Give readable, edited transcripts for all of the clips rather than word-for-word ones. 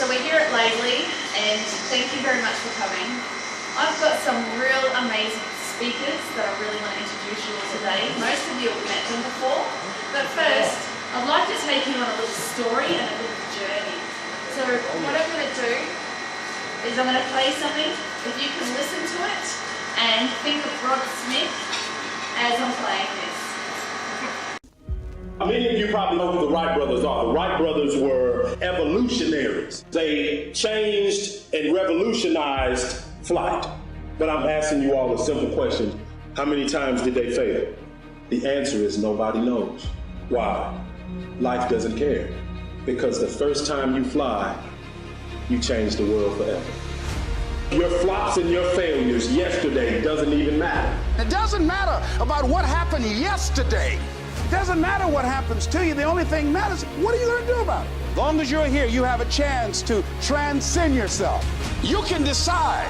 So we're here at Laidley, and thank you very much for coming. I've got some real amazing speakers that I really want to introduce you all today. Most of you have met them before, but first I'd like to take you on a little story and a little journey. So what I'm going to do is I'm going to play something, if you can listen to it and think of Rod Smith as I'm playing this. Many of you probably know who the Wright brothers are. The Wright brothers were evolutionaries. They changed and revolutionized flight. But I'm asking you all a simple question. How many times did they fail? The answer is nobody knows. Why? Life doesn't care. Because the first time you fly, you change the world forever. Your flops and your failures yesterday doesn't even matter. It doesn't matter about what happened yesterday. It doesn't matter what happens to you. The only thing matters, what are you going to do about it? As long as you're here, you have a chance to transcend yourself. You can decide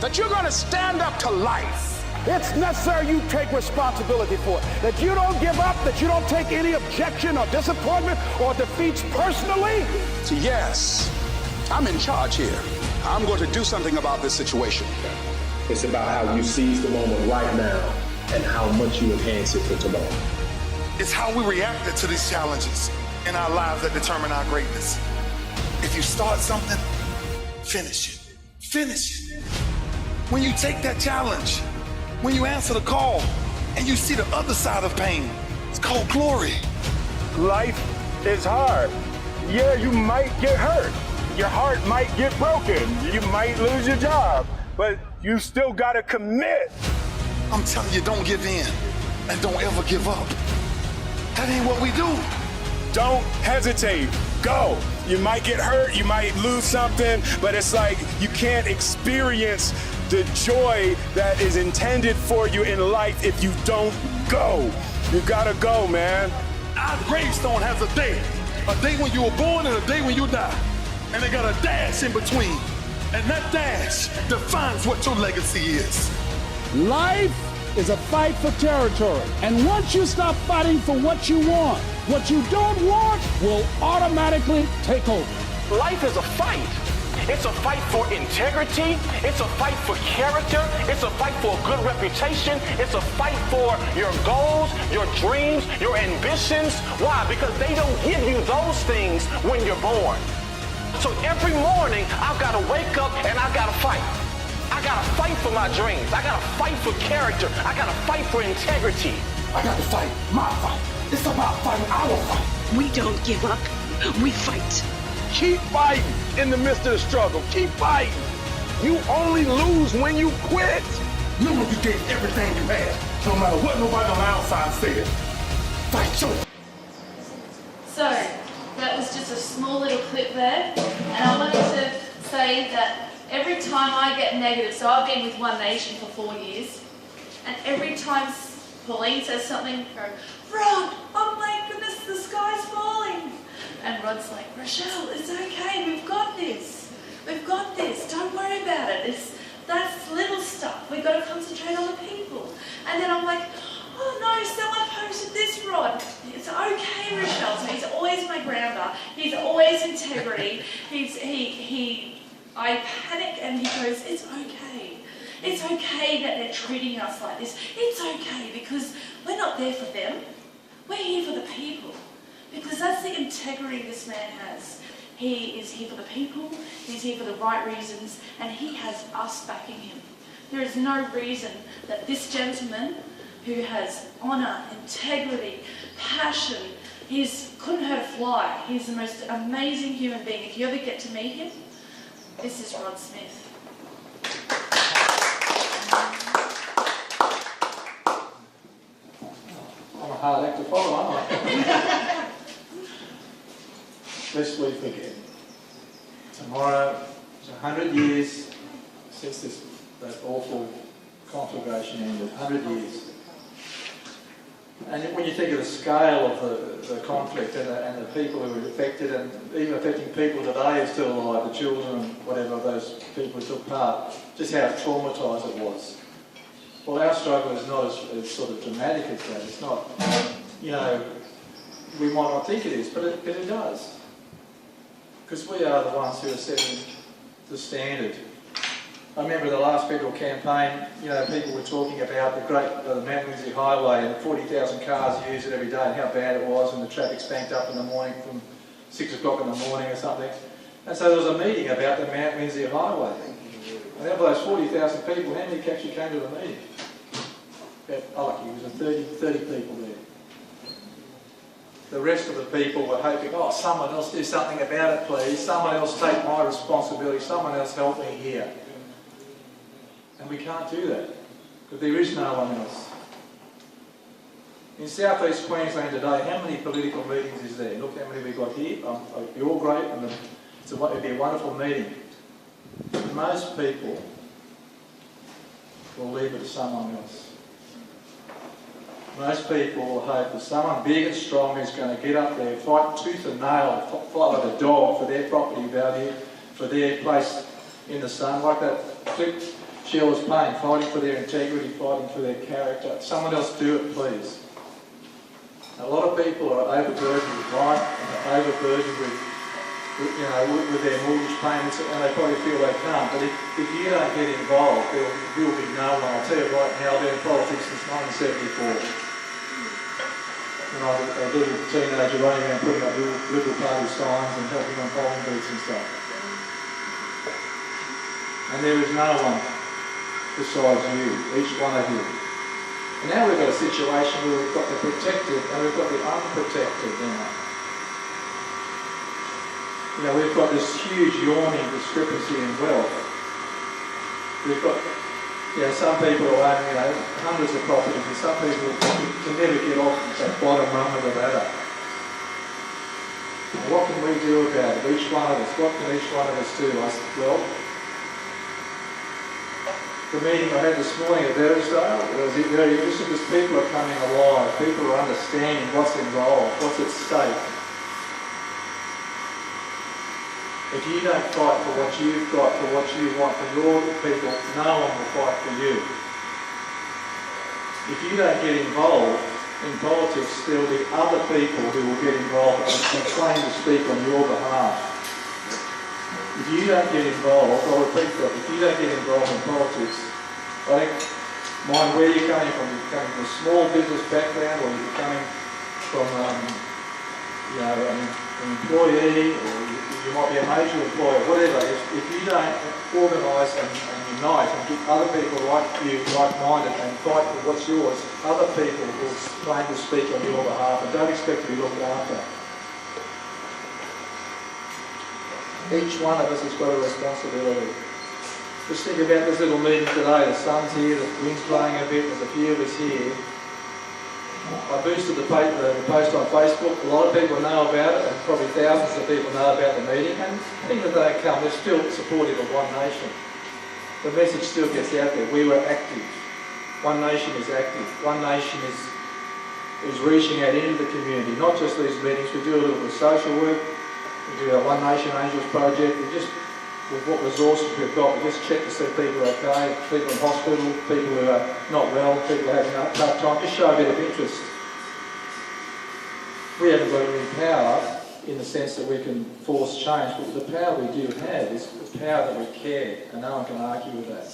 that you're going to stand up to life. It's necessary you take responsibility for it, that you don't give up, that you don't take any objection or disappointment or defeats personally. So yes, I'm in charge here. I'm going to do something about this situation. It's about how you seize the moment right now and how much you enhance it for tomorrow. It's how we reacted to these challenges in our lives that determine our greatness. If you start something, finish it. Finish it. When you take that challenge, when you answer the call, and you see the other side of pain, it's called glory. Life is hard. Yeah, you might get hurt. Your heart might get broken. You might lose your job, but you still gotta commit. I'm telling you, don't give in and don't ever give up. That ain't what we do. Don't hesitate. Go. You might get hurt, you might lose something, but it's like you can't experience the joy that is intended for you in life if you don't go. You gotta go, man. Our gravestone has a day when you were born and a day when you die. And they got a dash in between. And that dash defines what your legacy is. Life is a fight for territory. And once you stop fighting for what you want, what you don't want will automatically take over. Life is a fight. It's a fight for integrity. It's a fight for character. It's a fight for a good reputation. It's a fight for your goals, your dreams, your ambitions. Why? Because they don't give you those things when you're born. So every morning, I've got to wake up and I've got to fight. I got to fight for my dreams. I got to fight for character. I got to fight for integrity. I got to fight my fight. It's about fighting our fight. We don't give up. We fight. Keep fighting in the midst of the struggle. Keep fighting. You only lose when you quit. Know when you gave everything you had, no matter what nobody on the outside said. Fight your. So that was just a small little clip there, and I wanted to say that every time I get negative, so I've been with One Nation for 4 years, and every time Pauline says something, I go, Rod, oh my goodness, the sky's falling. And Rod's like, Rochelle, it's okay, we've got this. We've got this, don't worry about it. That's little stuff, we've got to concentrate on the people. And then I'm like, oh no, someone posted this, Rod. It's okay, Rochelle. So he's always my grounder. He's always integrity. I panic and he goes, it's okay. It's okay that they're treating us like this. It's okay because we're not there for them. We're here for the people. Because that's the integrity this man has. He is here for the people, he's here for the right reasons, and he has us backing him. There is no reason that this gentleman who has honour, integrity, passion, couldn't hurt a fly. He's the most amazing human being. If you ever get to meet him, this is Rod Smith. I'm a hard act to follow, aren't I? Lest we forget. Tomorrow is 100 years since that awful conflagration ended. 100 years. And when you think of the scale of the conflict and the people who were affected, and even affecting people today who are still alive, the children and whatever of those people who took part, just how traumatised it was. Well, our struggle is not as sort of dramatic as that. It's not, you know, we might not think it is, but it does. because we are the ones who are setting the standard. I remember the last federal campaign, you know, people were talking about the Mount Windsor Highway and 40,000 cars use it every day and how bad it was, and the traffic's banked up in the morning from 6 o'clock in the morning or something. And so there was a meeting about the Mount Windsor Highway. And of those 40,000 people, how many actually came to the meeting? Lucky, it was 30 people there. The rest of the people were hoping, oh, someone else do something about it, please. Someone else take my responsibility. Someone else help me here. And we can't do that, because there is no one else. In South East Queensland today, how many political meetings is there? Look how many we've got here. You're all great, and it'd be a wonderful meeting. Most people will leave it to someone else. Most people will hope that someone big and strong is going to get up there, fight tooth and nail, fight like a dog for their property value, for their place in the sun, like that clip Shell was playing, fighting for their integrity, fighting for their character. Someone else do it, please. A lot of people are overburdened with life and are overburdened with their mortgage payments, and they probably feel they can't. But if you don't get involved, there will be no one. I'll tell you right now, I've been in politics since 1974. When I was a little teenager running around putting up Liberal Party signs and helping on polling booths and stuff. And there is no one besides you, each one of you. And now we've got a situation where we've got the protected and we've got the unprotected now. You know, we've got this huge yawning discrepancy in wealth. We've got, you know, some people who own, you know, hundreds of properties, and some people can never get off that bottom rung of the ladder. And what can we do about it? Each one of us, what can each one of us do? Well, the meeting I had this morning at Verisdale was very interesting because people are coming alive. People are understanding what's involved, what's at stake. If you don't fight for what you've got, for what you want for your people, no one will fight for you. If you don't get involved in politics, there will be other people who will get involved and claim to speak on your behalf. If you don't get involved, I'll repeat that, if you don't get involved in politics, I think, mind where you're coming from. You're coming from a small business background, or you're coming from, you know, an employee, or you might be a major employer, whatever. If you don't organise and unite and get other people like you, like-minded, and fight for what's yours, other people will claim to speak on your behalf and don't expect to be looked after. Each one of us has got a responsibility. Just think about this little meeting today. The sun's here, the wind's blowing a bit, there's a few of us here. I boosted the post on Facebook. A lot of people know about it, and probably thousands of people know about the meeting, and even if they don't come, they're still supportive of One Nation. The message still gets out there. We were active. One Nation is active. One Nation is reaching out into the community, not just these meetings. We do a little bit of social work. We do our One Nation Angels project. We just, with what resources we've got, we just check to see people are okay, people in hospital, people who are not well, people having a tough time. Just show a bit of interest. We haven't got any power in the sense that we can force change, but the power we do have is the power that we care, and no one can argue with that.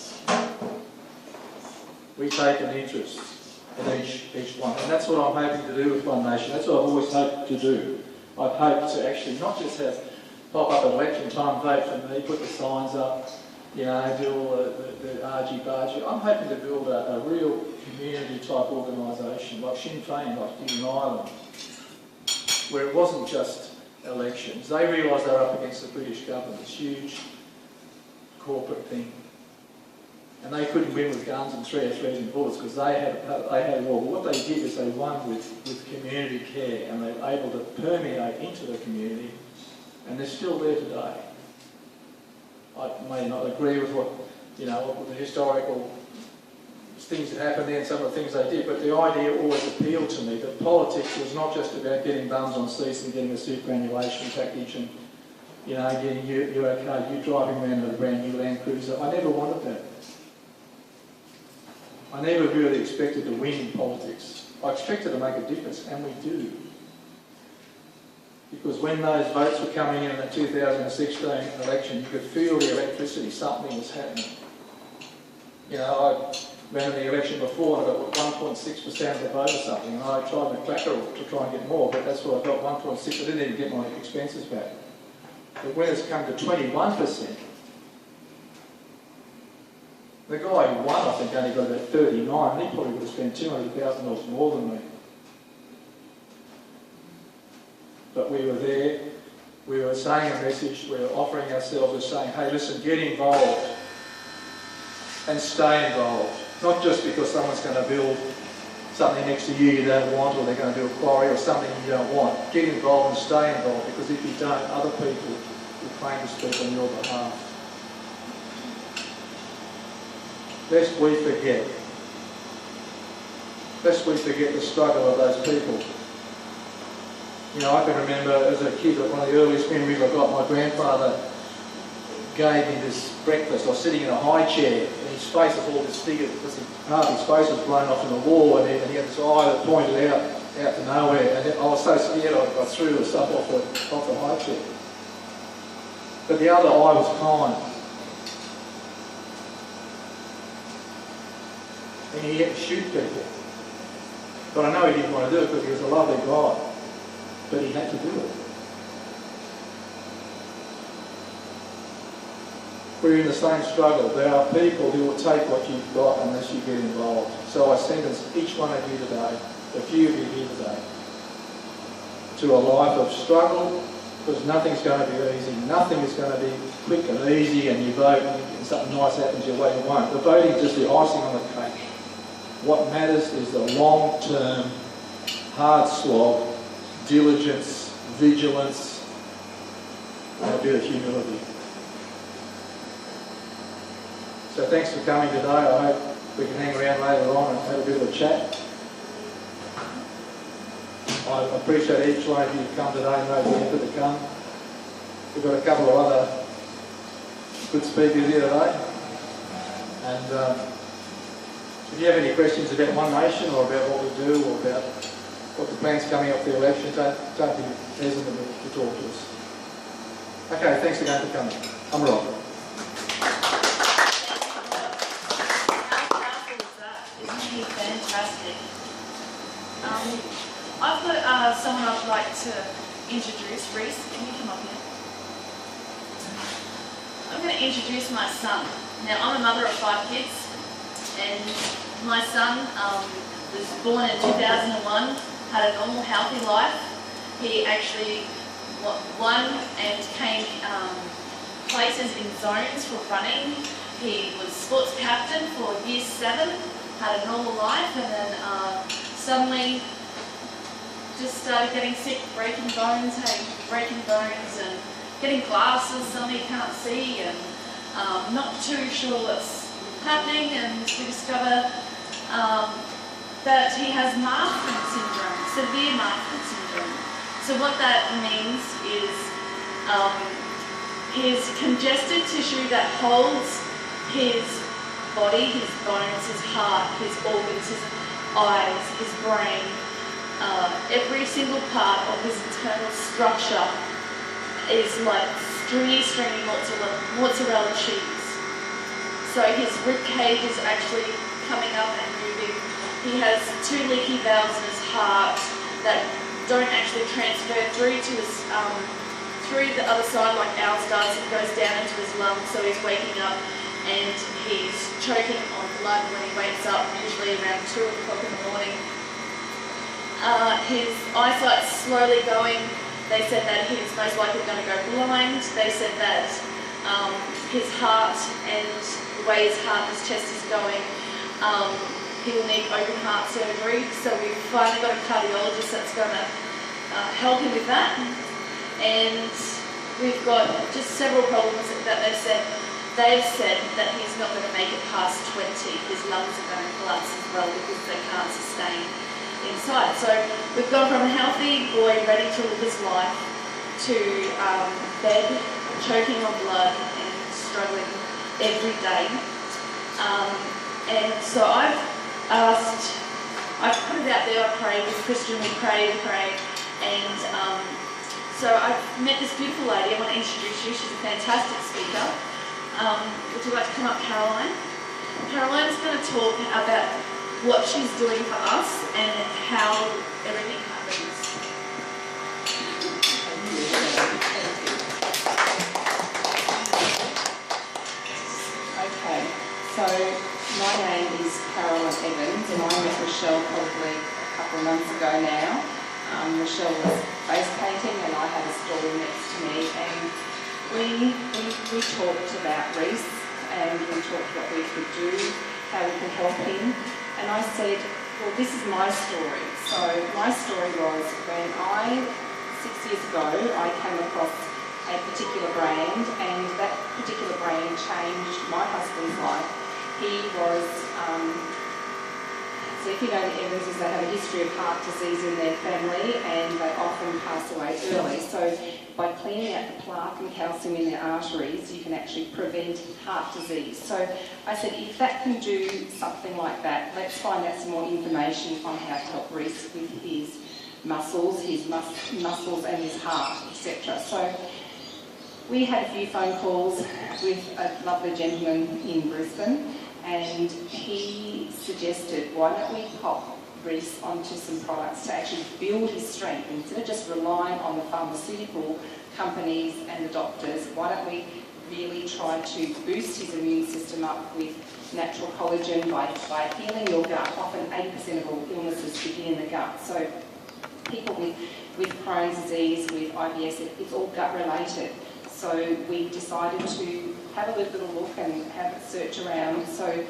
We take an interest in each one, and that's what I'm hoping to do with One Nation. That's what I've always hoped to do. I've hoped to actually not just pop up at election time, vote for me, put the signs up, you know, do all the argy-bargy. I'm hoping to build a real community-type organisation, like Sinn Féin, like in Ireland, where it wasn't just elections. They realised they were up against the British government, this huge corporate thing. And they couldn't win with guns and 303s and bullets because they had a war. What they did is they won with community care, and they were able to permeate into the community, and they're still there today. I may not agree with what the historical things that happened there and some of the things they did, but the idea always appealed to me that politics was not just about getting bums on seats and getting a superannuation package and, you know, getting you're okay, you driving around in a brand new Land Cruiser. I never wanted that. I never really expected to win in politics. I expected to make a difference, and we do. Because when those votes were coming in the 2016 election, you could feel the electricity, something was happening. You know, I ran in the election before and I got 1.6% of the vote or something, and I tried my clacker to try and get more, but that's what I got, 1.6. I didn't even get my expenses back. But when it's come to 21%, the guy who won, I think, only got about 39, and he probably would have spent $200,000 more than me. But we were there, we were saying a message, we were offering ourselves as saying, hey, listen, get involved and stay involved. Not just because someone's going to build something next to you don't want, or they're going to do a quarry or something you don't want. Get involved and stay involved, because if you don't, other people will claim to speak on your behalf. Lest we forget the struggle of those people. You know, I can remember as a kid, one of the earliest memories I got, my grandfather gave me this breakfast. I was sitting in a high chair, and his face was all disfigured because part of his face was blown off in the wall, and he had this eye that pointed out to nowhere. And I was so scared I threw the stuff off the high chair. But the other eye was kind. And he had to shoot people. But I know he didn't want to do it because he was a lovely guy. But he had to do it. We're in the same struggle. There are people who will take what you've got unless you get involved. So I sentence each one of you today, a few of you here today, to a life of struggle, because nothing's going to be easy. Nothing is going to be quick and easy and you vote and something nice happens your way, you won't. The voting is just the icing on the cake. What matters is the long-term, hard slog, diligence, vigilance, and a bit of humility. So thanks for coming today. I hope we can hang around later on and have a bit of a chat. I appreciate each one of you who come today and made the effort to come. We've got a couple of other good speakers here today. And if you have any questions about One Nation or about what we do or about what the plans coming up for the election, don't be hesitant to talk to us. Okay, thanks again for coming. I'm Rob. Isn't he fantastic? I've got someone I'd like to introduce. Reese, can you come up here? I'm going to introduce my son. Now, I'm a mother of 5 kids, and my son was born in 2001, had a normal, healthy life. He actually won and came places in zones for running. He was sports captain for year 7, had a normal life, and then suddenly just started getting sick, breaking bones, and getting glasses, suddenly he can't see, and not too sure what's happening, and we discover that he has Marfan syndrome, severe Marfan syndrome. So what that means is his congested tissue that holds his body, his bones, his heart, his organs, his eyes, his brain, every single part of his internal structure is like stringy mozzarella cheese. So his rib cage is actually coming up and moving. He has 2 leaky valves in his heart that don't actually transfer through to his through the other side like ours does. It goes down into his lungs, so he's waking up and he's choking on blood when he wakes up, usually around 2 o'clock in the morning. His eyesight's slowly going. They said that he's most likely going to go blind. They said that his heart and the way his heart and his chest is going, he will need open heart surgery. So we've finally got a cardiologist that's going to help him with that. And we've got just several problems that they've said. They've said that he's not going to make it past 20. His lungs are going to collapse as well because they can't sustain inside. So we've gone from a healthy boy ready to live his life to bed, choking on blood and struggling every day. And so I've put it out there, I pray with Christian, we pray, and So I met this beautiful lady. I want to introduce you. She's a fantastic speaker. Would you like to come up, Caroline? Caroline's going to talk about what she's doing for us and how everything happens. Okay, so my name is Caroline Evans and I met Rochelle probably a couple of months ago now. Rochelle was face painting and I had a stall next to me, and we talked about Reese and we talked what we could do, how we could help him, and I said, well, this is my story. So my story was when 6 years ago, I came across a particular brand, and that particular brand changed my husband's life. He was, so if you know the Evanses, they have a history of heart disease in their family and they often pass away early. So by cleaning out the plaque and calcium in their arteries, you can actually prevent heart disease. So I said, if that can do something like that, let's find out some more information on how to help Reese with his muscles and his heart, etc. So we had a few phone calls with a lovely gentleman in Brisbane, and he suggested, why don't we pop Reese onto some products to actually build his strength instead of just relying on the pharmaceutical companies and the doctors. Why don't we really try to boost his immune system up with natural collagen by healing your gut? Often 80% of all illnesses begin in the gut. So people with Crohn's disease, with IBS, it's all gut related. So we decided to have a little look and have a search around. So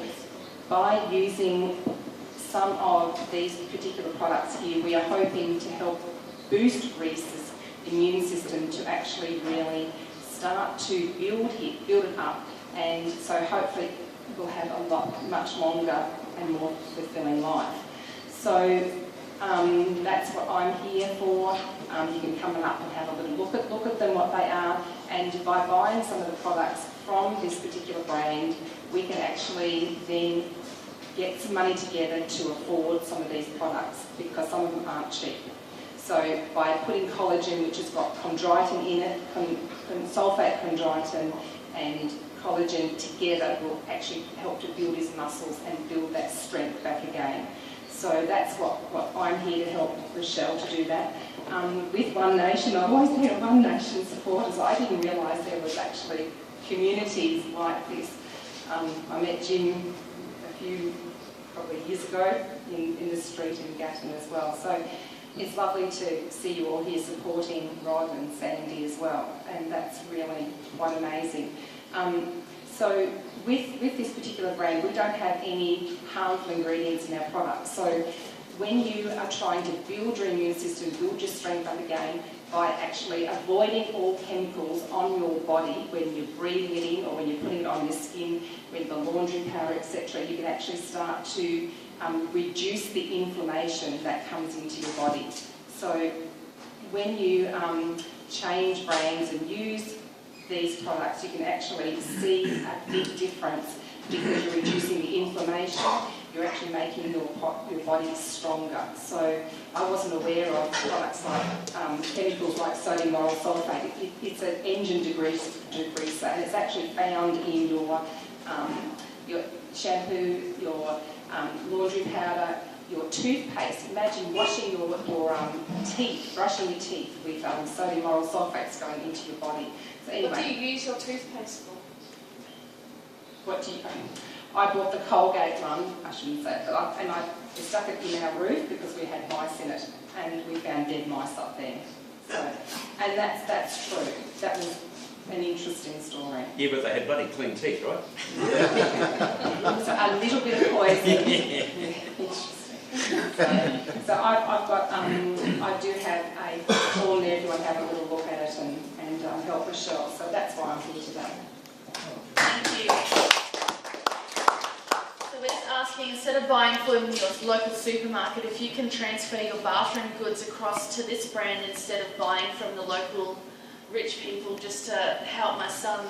by using some of these particular products here, we are hoping to help boost Reese's immune system to actually really start to build it up, and so hopefully we'll have a much longer and more fulfilling life. So that's what I'm here for. You can come up and have a little look at them, what they are, and by buying some of the products from this particular brand, we can actually then get some money together to afford some of these products, because some of them aren't cheap. So by putting collagen, which has got chondroitin in it, sulfate chondroitin and collagen together, will actually help to build his muscles and build that strength back again. So that's what I'm here to help Rochelle to do that. With One Nation, I've always been a One Nation supporter, so I didn't realise there was actually communities like this. I met Jim a few probably years ago in the street in Gatton as well. So it's lovely to see you all here supporting Rod and Sandy as well, and that's really quite amazing. So with this particular brand, we don't have any harmful ingredients in our products. So when you are trying to build your immune system, build your strength up again, by actually avoiding all chemicals on your body when you're breathing it in or when you're putting it on your skin, with the laundry powder, etc., you can actually start to reduce the inflammation that comes into your body. So when you change brands and use these products, you can actually see a big difference, because you're reducing the inflammation, you're actually making your body stronger. So I wasn't aware of products like chemicals like sodium lauryl sulfate. It's an engine degreaser, and it's actually found in your shampoo, your laundry powder, your toothpaste. Imagine washing your teeth, brushing your teeth with sodium lauryl sulfates going into your body. So anyway, what do you use your toothpaste for? What do you? I bought the Colgate one. I shouldn't say it, but I stuck it in our roof because we had mice in it, and we found dead mice up there. So, and that's true. That was an interesting story. Yeah, but they had bloody clean teeth, right? So a little bit of poison. Interesting. So I've got, I do have a form there if you want to have a little look at it and help Rochelle. So that's why I'm here today. Thank you. So we're just asking, instead of buying from your local supermarket, if you can transfer your bathroom goods across to this brand instead of buying from the local rich people, just to help my son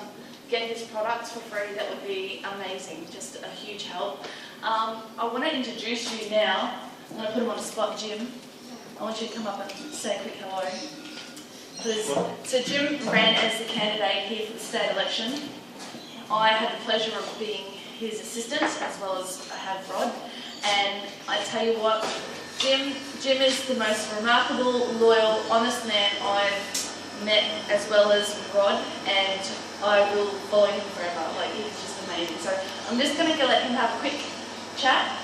get his products for free, that would be amazing, just a huge help. I want to introduce you now. I'm going to put him on the spot, Jim. I want you to come up and say a quick hello. So Jim ran as the candidate here for the state election. I had the pleasure of being his assistant, as well as I have Rod. And I tell you what, Jim is the most remarkable, loyal, honest man I've met, as well as Rod, and I will follow him forever. Like, he's just amazing. So I'm just going to let him have a quick chat.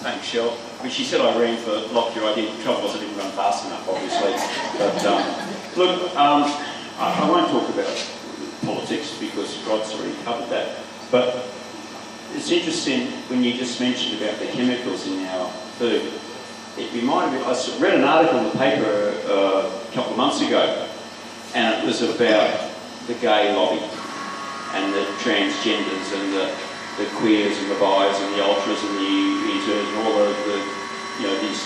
Thanks, Shel. When she said I ran for Lockyer, I did. The trouble was I didn't run fast enough, obviously. But look, I won't talk about politics because Rod's already covered that. But it's interesting when you just mentioned about the chemicals in our food. It reminded me, I read an article in the paper a couple of months ago, and it was about the gay lobby and the transgenders and the queers and the bis and the ultras and the interns and all of the, you know, these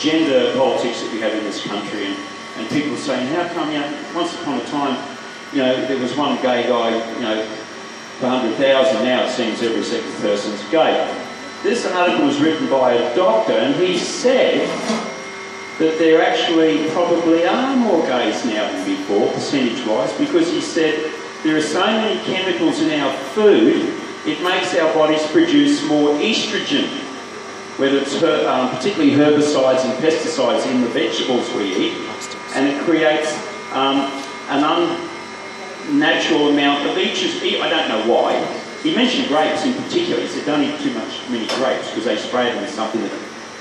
gender politics that we have in this country, and people saying, how come, you know, once upon a time, you know, there was one gay guy, you know, for 100,000, now it seems every second person's gay. This article was written by a doctor, and he said that there actually probably are more gays now than before, percentage-wise, because he said there are so many chemicals in our food, it makes our bodies produce more estrogen, whether it's particularly herbicides and pesticides in the vegetables we eat, and it creates an unnatural amount of estrogen. I don't know why. He mentioned grapes in particular. He said don't eat too many grapes because they spray them with something that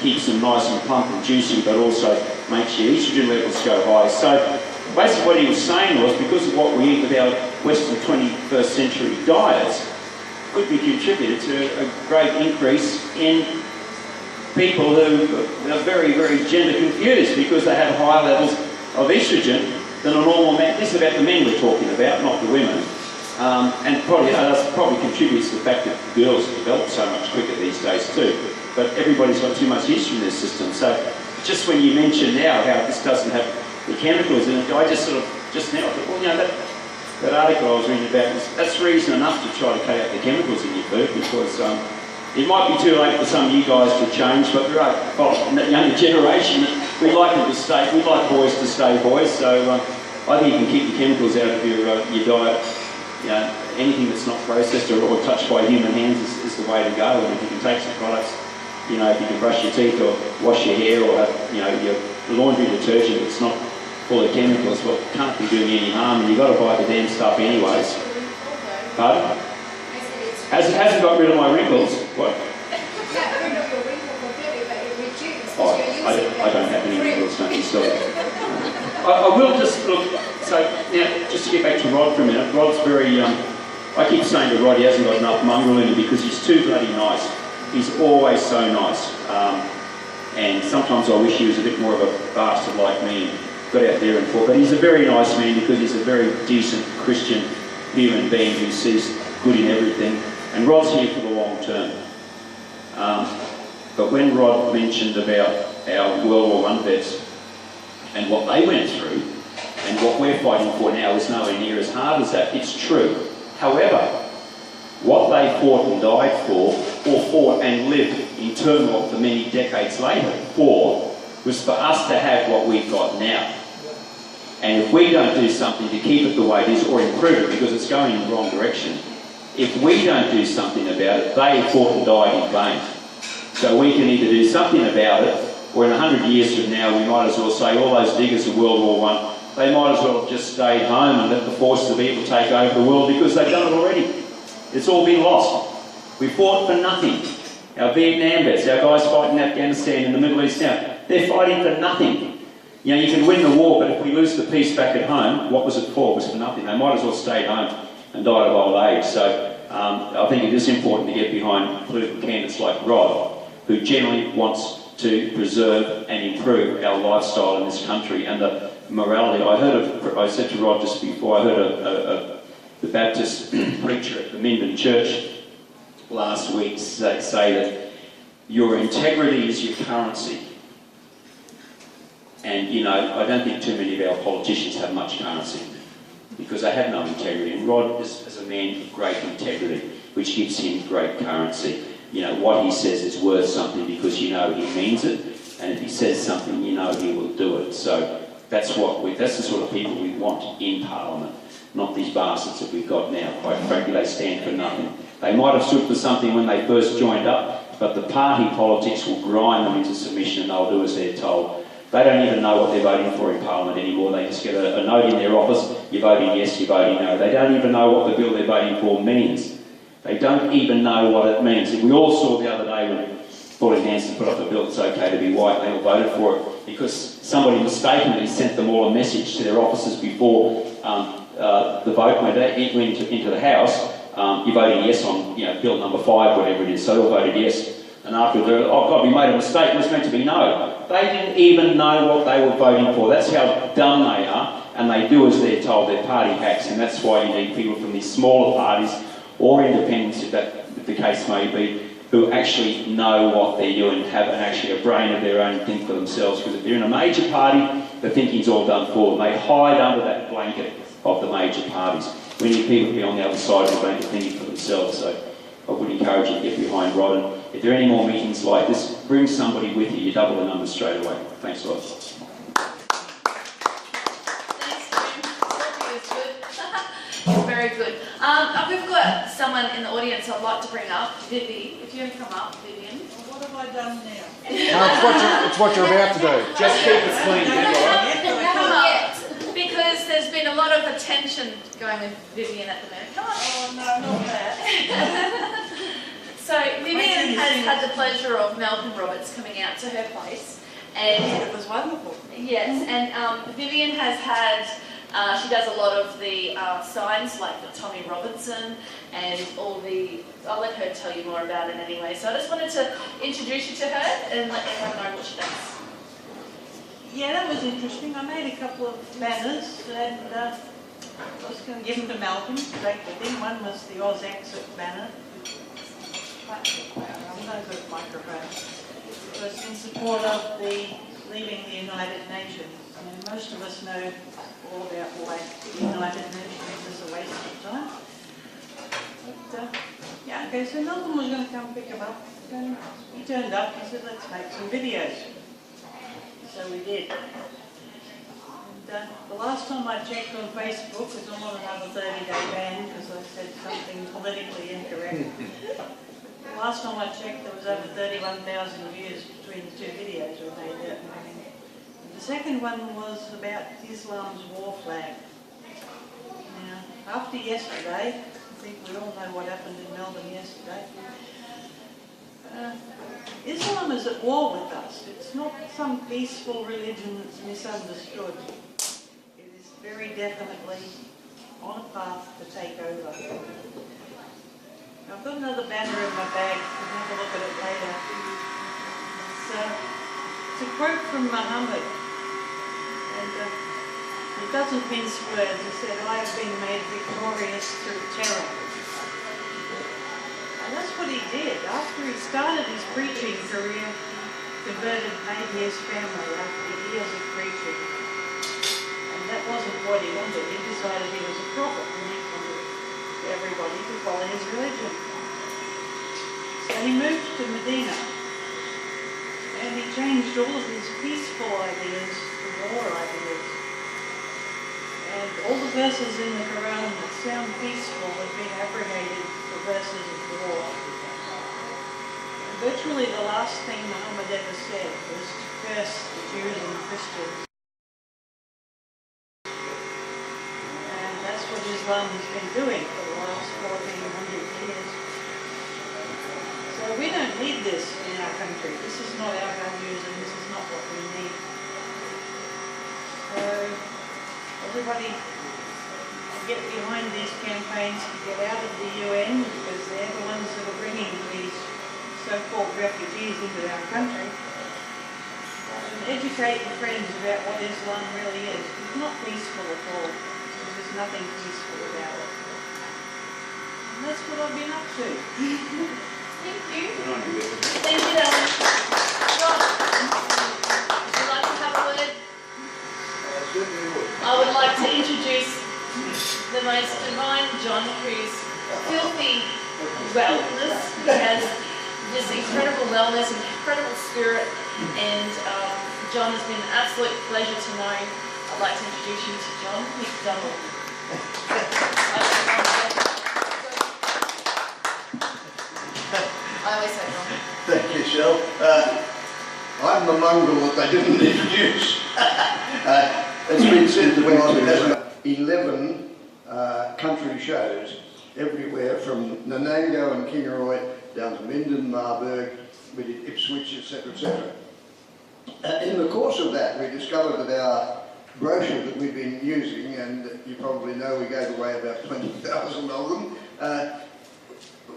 keeps them nice and plump and juicy, but also makes your estrogen levels go high. So basically what he was saying was, because of what we eat with our Western 21st century diets, could be contributed to a great increase in people who are very, very gender confused because they have higher levels of estrogen than a normal man. This is about the men we're talking about, not the women. And probably, that probably contributes to the fact that girls develop so much quicker these days too. But everybody's got too much estrogen in their system. So just when you mention now how this doesn't have the chemicals in it, I just sort of, just now, I thought, well, you know, that article I was reading about, that's reason enough to try to cut out the chemicals in your food, because it might be too late for some of you guys to change, but there are that younger generation, we'd like them to stay, we'd like boys to stay boys, so I think you can keep the chemicals out of your diet. You know, anything that's not processed or touched by human hands is the way to go. And if you can take some products, you know, if you can brush your teeth or wash your hair or have, you know, your laundry detergent that's not full of chemicals, well, it can't be doing any harm, and you've got to buy the damn stuff anyways. Pardon? Hasn't got rid of my wrinkles. What? Oh, I don't have any wrinkles, don't you? So I will just look. So now, just to get back to Rod for a minute. Rod's very. I keep saying to Rod, he hasn't got enough mongrel in him because he's too bloody nice. He's always so nice. And sometimes I wish he was a bit more of a bastard like me and got out there and fought. But he's a very nice man because he's a very decent Christian human being who sees good in everything. And Rod's here for the long term. But when Rod mentioned about our World War I vets and what they went through, and what we're fighting for now is nowhere near as hard as that, it's true. However, what they fought and died for, or fought and lived in turmoil for many decades later for, was for us to have what we've got now. And if we don't do something to keep it the way it is, or improve it, because it's going in the wrong direction, if we don't do something about it, they fought and died in vain. So we can either do something about it, or in 100 years from now, we might as well say all those diggers of World War I, they might as well have just stayed home and let the forces of evil take over the world, because they've done it already. It's all been lost. We fought for nothing. Our Vietnam vets, our guys fighting in Afghanistan and the Middle East now, they're fighting for nothing. You know, you can win the war, but if we lose the peace back at home, what was it for? It was for nothing. They might as well stay home and died of old age. So I think it is important to get behind political candidates like Rod, who generally wants to preserve and improve our lifestyle in this country and the morality. I said to Rod just before, I heard the Baptist preacher at the Minden Church last week say that your integrity is your currency. And, you know, I don't think too many of our politicians have much currency because they have no integrity. And Rod is a man of great integrity, which gives him great currency. You know, what he says is worth something because you know he means it. And if he says something, you know he will do it. So that's the sort of people we want in Parliament, not these bastards that we've got now. Quite frankly, they stand for nothing. They might have stood for something when they first joined up, but the party politics will grind them into submission and they'll do as they're told. They don't even know what they're voting for in Parliament anymore. They just get a note in their office, you're voting yes, you're voting no. They don't even know what the bill they're voting for means. They don't even know what it means. And we all saw the other day when Pauline Hanson put up a bill it's okay to be white, they all voted for it because somebody mistakenly sent them all a message to their offices before the vote went into the House. You're voting yes on bill number 5, whatever it is. So they all voted yes. And after oh God, we made a mistake, it was meant to be no. They didn't even know what they were voting for. That's how dumb they are, and they do as they're told. They're party hacks, and that's why you need people from these smaller parties or independents, if that the case may be, who actually know what they're doing, have actually a brain of their own and think for themselves. Because if they're in a major party, the thinking's all done for them. They hide under that blanket of the major parties. We need people to be on the other side of the blanket thinking for themselves. So I would encourage you to get behind Rod. And if there are any more meetings like this, bring somebody with you. You double the numbers straight away. Thanks, Rod. Very good. We've got someone in the audience I'd like to bring up. Vivi, if you want to come up, Vivian. What have I done now? It's what you're about to do. Just keep it clean, Come up, because there's been a lot of attention going with Vivian at the moment. Come on. Oh, no, not that. So Vivian has had the pleasure of Malcolm Roberts coming out to her place, and it was wonderful. Yes, and Vivian has had. She does a lot of the signs, like the Tommy Robinson and all the. I'll let her tell you more about it anyway. So I just wanted to introduce you to her and let everyone know what she does. Yeah, that was interesting. I made a couple of banners and I was going to give them to Malcolm to take with him. One was the Oz Exit banner. I'm no good at microphones. It was in support of the leaving the United Nations. I mean, most of us know all about why the United Nations is a waste of time. But, yeah, okay, so Malcolm was going to come pick him up. And he turned up and said, let's make some videos. So we did. And the last time I checked on Facebook, because I'm on another 30-day ban because I said something politically incorrect. The last time I checked, there was over 31,000 views between the two videos we made that morning. The second one was about Islam's war flag. Now, after yesterday, I think we all know what happened in Melbourne yesterday. Islam is at war with us. It's not some peaceful religion that's misunderstood. It is very definitely on a path to take over. I've got another banner in my bag. We'll have a look at it later. It's a quote from Muhammad. And he doesn't mince words. He said, I have been made victorious through terror. And that's what he did. After he started his preaching career, he converted maybe his family after years of preaching. And that wasn't what he wanted. He decided he was a prophet and he wanted everybody to follow his religion. So he moved to Medina and he changed all of his peaceful ideas to war ideas. And all the verses in the Quran that sound peaceful have been abrogated for verses of war. And virtually the last thing Muhammad ever said was to curse the Jews and the Christians. And that's what Islam has been doing for the last 1400 years. So we don't need this in our country. This is not our values and this is not what we need. So everybody get behind these campaigns to get out of the UN because they're the ones that are bringing these so-called refugees into our country. And educate your friends about what Islam really is. It's not peaceful at all. There's nothing peaceful about it. And that's what I've been up to. Thank you. Thank you, Ellen. Rob, would you like to have a word? I would like to introduce the most divine John, who's filthy wellness. He has this incredible wellness, incredible spirit, And John, has been an absolute pleasure to know. I'd like to introduce you to John McDonald. I always say John. Thank you, Shell. I'm the mongrel that they didn't introduce. It's been said that Wellington has 11 country shows everywhere from Nanango and Kingaroy down to Minden, Marburg, we did Ipswich, etc., etc. In the course of that, we discovered that our brochure that we've been using, and you probably know we gave away about 20,000 of them,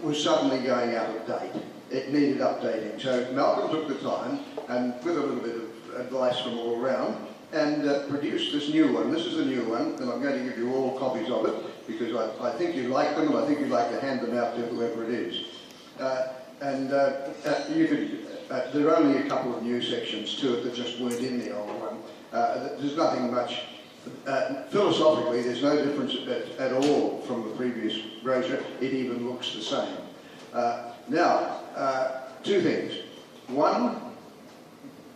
was suddenly going out of date. It needed updating. So Malcolm took the time, and with a little bit of advice from all around, and produced this new one. This is the new one, and I'm going to give you all copies of it, because I think you like them, and I think you'd like to hand them out to whoever it is. You could, there are only a couple of new sections to it that just weren't in the old one. There's nothing much, philosophically there's no difference at all from the previous brochure. It even looks the same. Now, two things. One,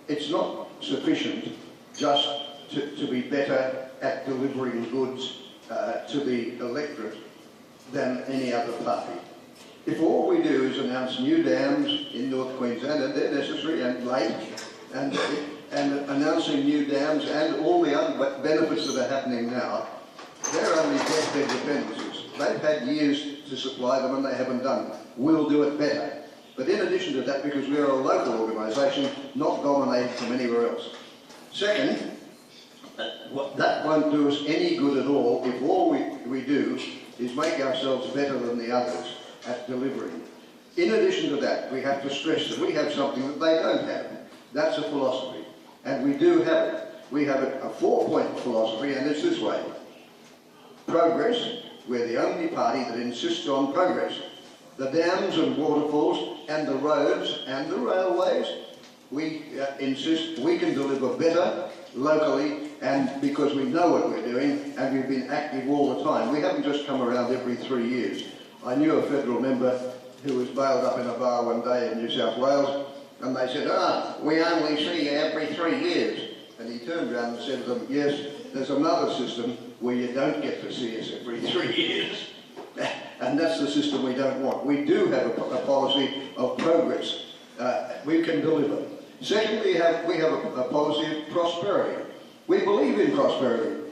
it's not sufficient just to be better at delivering goods to the electorate than any other party. If all we do is announce new dams in North Queensland, and they're necessary and late, and announcing new dams and all the other benefits that are happening now, they're only deathbed dependencies. They've had years to supply them and they haven't done. We'll do it better. But in addition to that, because we're a local organisation, not dominated from anywhere else. Second, that won't do us any good at all if all we do is make ourselves better than the others at delivering. In addition to that, we have to stress that we have something that they don't have. That's a philosophy. And we do have it. We have a 4-point philosophy, and it's this way. Progress, we're the only party that insists on progress. The dams and waterfalls and the roads and the railways, we insist we can deliver better locally, and because we know what we're doing and we've been active all the time. We haven't just come around every 3 years. I knew a federal member who was bailed up in a bar one day in New South Wales, and they said, we only see you every 3 years. And he turned around and said to them, yes, there's another system where you don't get to see us every 3 years. And that's the system we don't want. We do have a policy of progress. We can deliver. Secondly, we have a policy of prosperity. We believe in prosperity.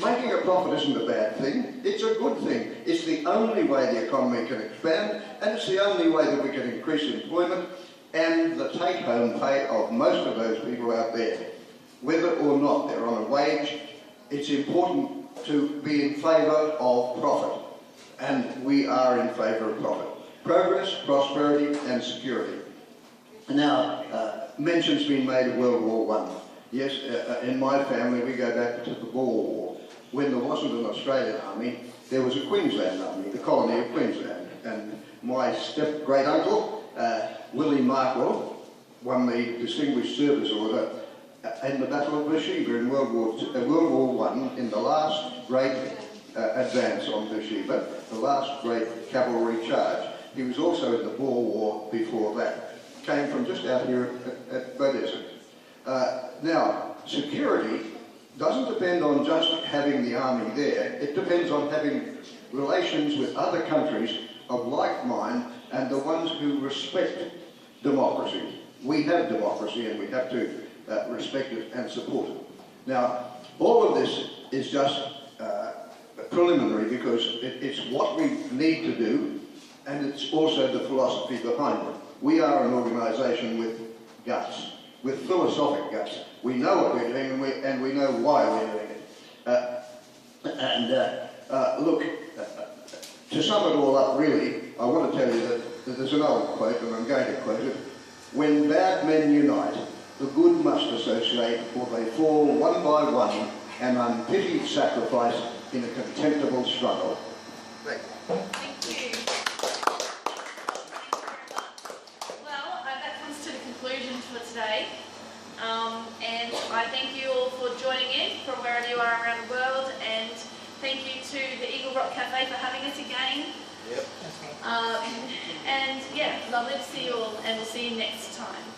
Making a profit isn't a bad thing, it's a good thing. It's the only way the economy can expand, and it's the only way that we can increase employment and the take-home pay of most of those people out there. Whether or not they're on a wage, it's important to be in favour of profit, and we are in favour of profit. Progress, prosperity and security. Now, mention's been made of World War I. Yes, in my family we go back to the Boer War. When there wasn't an Australian army, there was a Queensland army, the colony of Queensland. And my step-great-uncle, Willie Markwell, won the Distinguished Service Order in the Battle of Beersheba in World War I, in the last great advance on Beersheba, the last great cavalry charge. He was also in the Boer War before that. Came from just out here at Beaudesert. Now, security doesn't depend on just having the army there. It depends on having relations with other countries of like mind and the ones who respect democracy. We have democracy and we have to respect it and support it. Now, all of this is just preliminary because it's what we need to do, and it's also the philosophy behind it. We are an organisation with guts, with philosophic guts. We know what we're doing and we know why we're doing it. Look, to sum it all up really, I want to tell you that there's an old quote, and I'm going to quote it. When bad men unite, the good must associate, or they fall one by one, an unpitied sacrifice in a contemptible struggle. Thank you. Thank you. Well, that comes to the conclusion for today. And I thank you all for joining in from wherever you are around the world, and thank you to the Eagle Rock Cafe for having us again. Yep. And yeah, lovely to see you all, and we'll see you next time.